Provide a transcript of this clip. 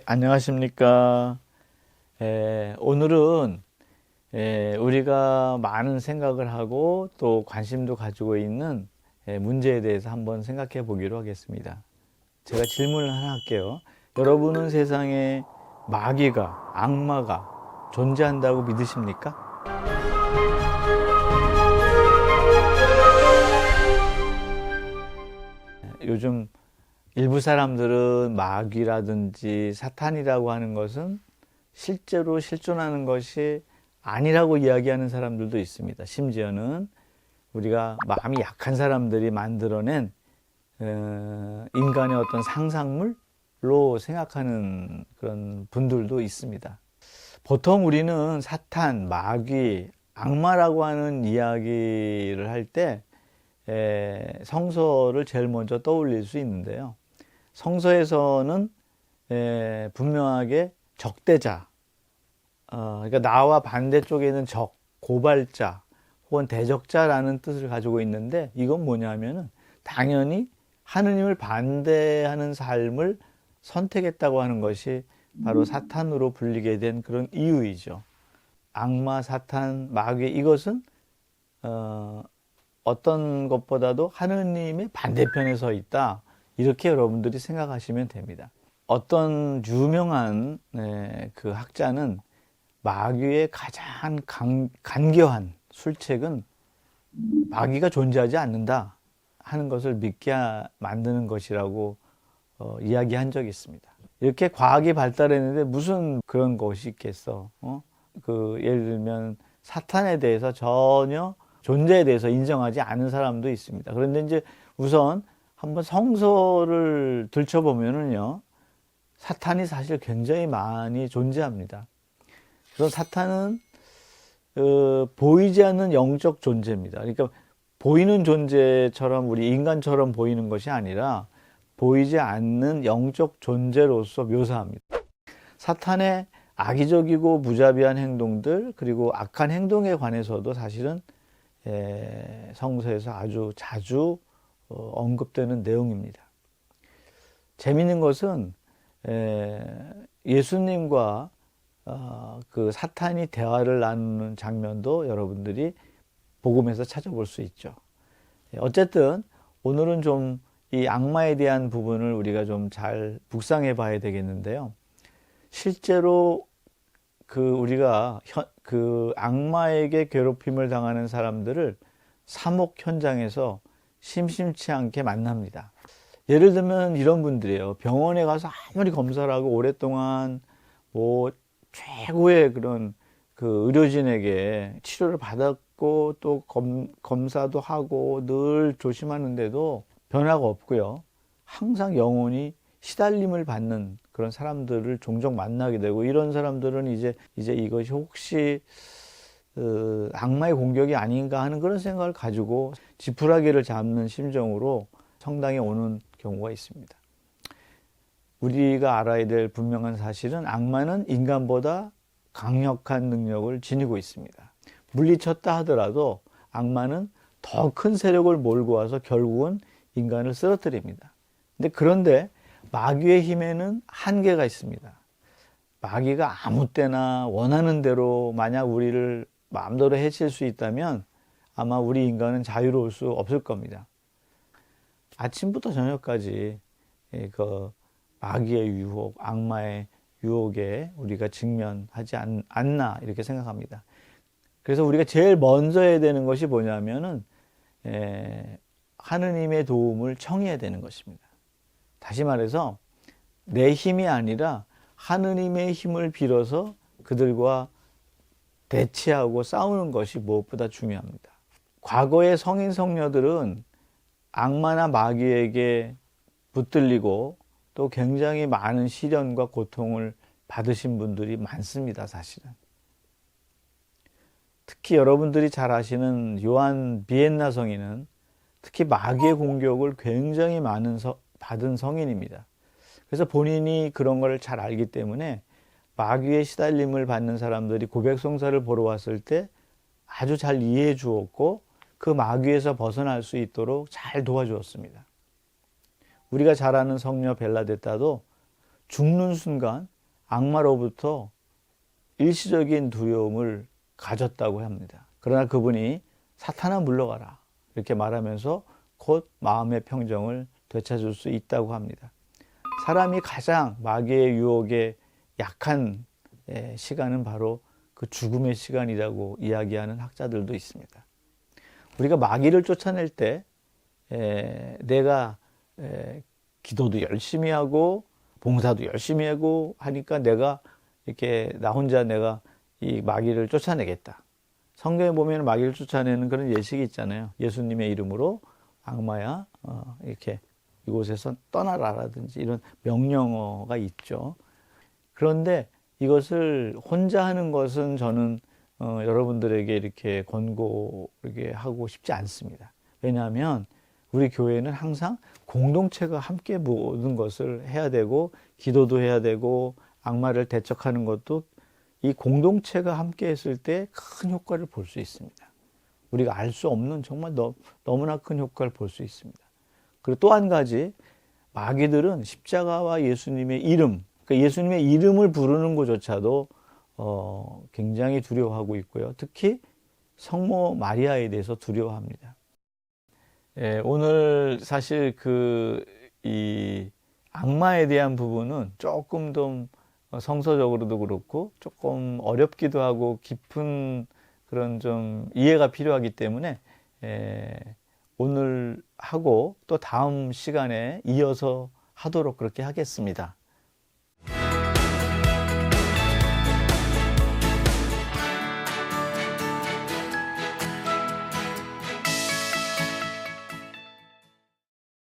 안녕하십니까. 오늘은 우리가 많은 생각을 하고 또 관심도 가지고 있는 문제에 대해서 한번 생각해 보기로 하겠습니다. 제가 질문을 하나 할게요. 여러분은 세상에 마귀가, 악마가 존재한다고 믿으십니까? 요즘 일부 사람들은 마귀라든지 사탄이라고 하는 것은 실제로 실존하는 것이 아니라고 이야기하는 사람들도 있습니다. 심지어는 우리가 마음이 약한 사람들이 만들어낸 인간의 어떤 상상물로 생각하는 그런 분들도 있습니다. 보통 우리는 사탄, 마귀, 악마라고 하는 이야기를 할 때 성서를 제일 먼저 떠올릴 수 있는데요. 성서에서는 분명하게 적대자, 그러니까 나와 반대쪽에 있는 적, 고발자 혹은 대적자라는 뜻을 가지고 있는데, 이건 뭐냐면은 당연히 하느님을 반대하는 삶을 선택했다고 하는 것이 바로 사탄으로 불리게 된 그런 이유이죠. 악마, 사탄, 마귀, 이것은 어떤 것보다도 하느님의 반대편에 서 있다, 이렇게 여러분들이 생각하시면 됩니다. 어떤 유명한 그 학자는 마귀의 가장 간교한 술책은 마귀가 존재하지 않는다 하는 것을 믿게 만드는 것이라고 이야기한 적이 있습니다. 이렇게 과학이 발달했는데 무슨 그런 것이 있겠어? 예를 들면 사탄에 대해서 전혀 존재에 대해서 인정하지 않은 사람도 있습니다. 그런데 이제 우선 한번 성서를 들춰보면은요, 사탄이 사실 굉장히 많이 존재합니다. 그래서 사탄은 보이지 않는 영적 존재입니다. 그러니까 보이는 존재처럼 우리 인간처럼 보이는 것이 아니라 보이지 않는 영적 존재로서 묘사합니다. 사탄의 악의적이고 무자비한 행동들, 그리고 악한 행동에 관해서도 사실은 성서에서 아주 자주 언급되는 내용입니다. 재미있는 것은 예수님과 그 사탄이 대화를 나누는 장면도 여러분들이 복음에서 찾아볼 수 있죠. 어쨌든 오늘은 좀 이 악마에 대한 부분을 우리가 좀 잘 묵상해 봐야 되겠는데요. 실제로 우리가 그 악마에게 괴롭힘을 당하는 사람들을 사목 현장에서 심심치 않게 만납니다. 예를 들면 이런 분들이에요. 병원에 가서 아무리 검사를 하고 오랫동안 뭐 최고의 그런 그 의료진에게 치료를 받았고 또 검사도 하고 늘 조심하는데도 변화가 없고요. 항상 영혼이 시달림을 받는 그런 사람들을 종종 만나게 되고, 이런 사람들은 이제 이것이 혹시 악마의 공격이 아닌가 하는 그런 생각을 가지고 지푸라기를 잡는 심정으로 성당에 오는 경우가 있습니다. 우리가 알아야 될 분명한 사실은 악마는 인간보다 강력한 능력을 지니고 있습니다. 물리쳤다 하더라도 악마는 더 큰 세력을 몰고 와서 결국은 인간을 쓰러뜨립니다. 그런데 마귀의 힘에는 한계가 있습니다. 마귀가 아무 때나 원하는 대로 만약 우리를 마음대로 해칠 수 있다면 아마 우리 인간은 자유로울 수 없을 겁니다. 아침부터 저녁까지 그 마귀의 유혹, 악마의 유혹에 우리가 직면하지 않나, 이렇게 생각합니다. 그래서 우리가 제일 먼저 해야 되는 것이 뭐냐면은 하느님의 도움을 청해야 되는 것입니다. 다시 말해서 내 힘이 아니라 하느님의 힘을 빌어서 그들과 대치하고 싸우는 것이 무엇보다 중요합니다. 과거의 성인 성녀들은 악마나 마귀에게 붙들리고 또 굉장히 많은 시련과 고통을 받으신 분들이 많습니다, 사실은. 특히 여러분들이 잘 아시는 요한 비엔나 성인은 특히 마귀의 공격을 굉장히 받은 성인입니다. 그래서 본인이 그런 걸 잘 알기 때문에 마귀의 시달림을 받는 사람들이 고백성사를 보러 왔을 때 아주 잘 이해해 주었고, 그 마귀에서 벗어날 수 있도록 잘 도와주었습니다. 우리가 잘 아는 성녀 벨라데타도 죽는 순간 악마로부터 일시적인 두려움을 가졌다고 합니다. 그러나 그분이 사탄아 물러가라 이렇게 말하면서 곧 마음의 평정을 되찾을 수 있다고 합니다. 사람이 가장 마귀의 유혹에 약한 시간은 바로 그 죽음의 시간이라고 이야기하는 학자들도 있습니다. 우리가 마귀를 쫓아낼 때 내가 기도도 열심히 하고 봉사도 열심히 하고 하니까 내가 이렇게 나 혼자 내가 이 마귀를 쫓아내겠다. 성경에 보면 마귀를 쫓아내는 그런 예식이 있잖아요. 예수님의 이름으로 악마야 이렇게 이곳에서 떠나라라든지 이런 명령어가 있죠. 그런데 이것을 혼자 하는 것은 저는 여러분들에게 이렇게 권고하게 하고 싶지 않습니다. 왜냐하면 우리 교회는 항상 공동체가 함께 모든 것을 해야 되고 기도도 해야 되고 악마를 대적하는 것도 이 공동체가 함께 했을 때 큰 효과를 볼 수 있습니다. 우리가 알 수 없는 정말 너무나 큰 효과를 볼 수 있습니다. 그리고 또 한 가지, 마귀들은 십자가와 예수님의 이름, 그러니까 예수님의 이름을 부르는 것조차도 굉장히 두려워하고 있고요. 특히 성모 마리아에 대해서 두려워합니다. 오늘 사실 이 악마에 대한 부분은 조금 좀 성서적으로도 그렇고 조금 어렵기도 하고 깊은 그런 좀 이해가 필요하기 때문에 오늘 하고 또 다음 시간에 이어서 하도록 그렇게 하겠습니다.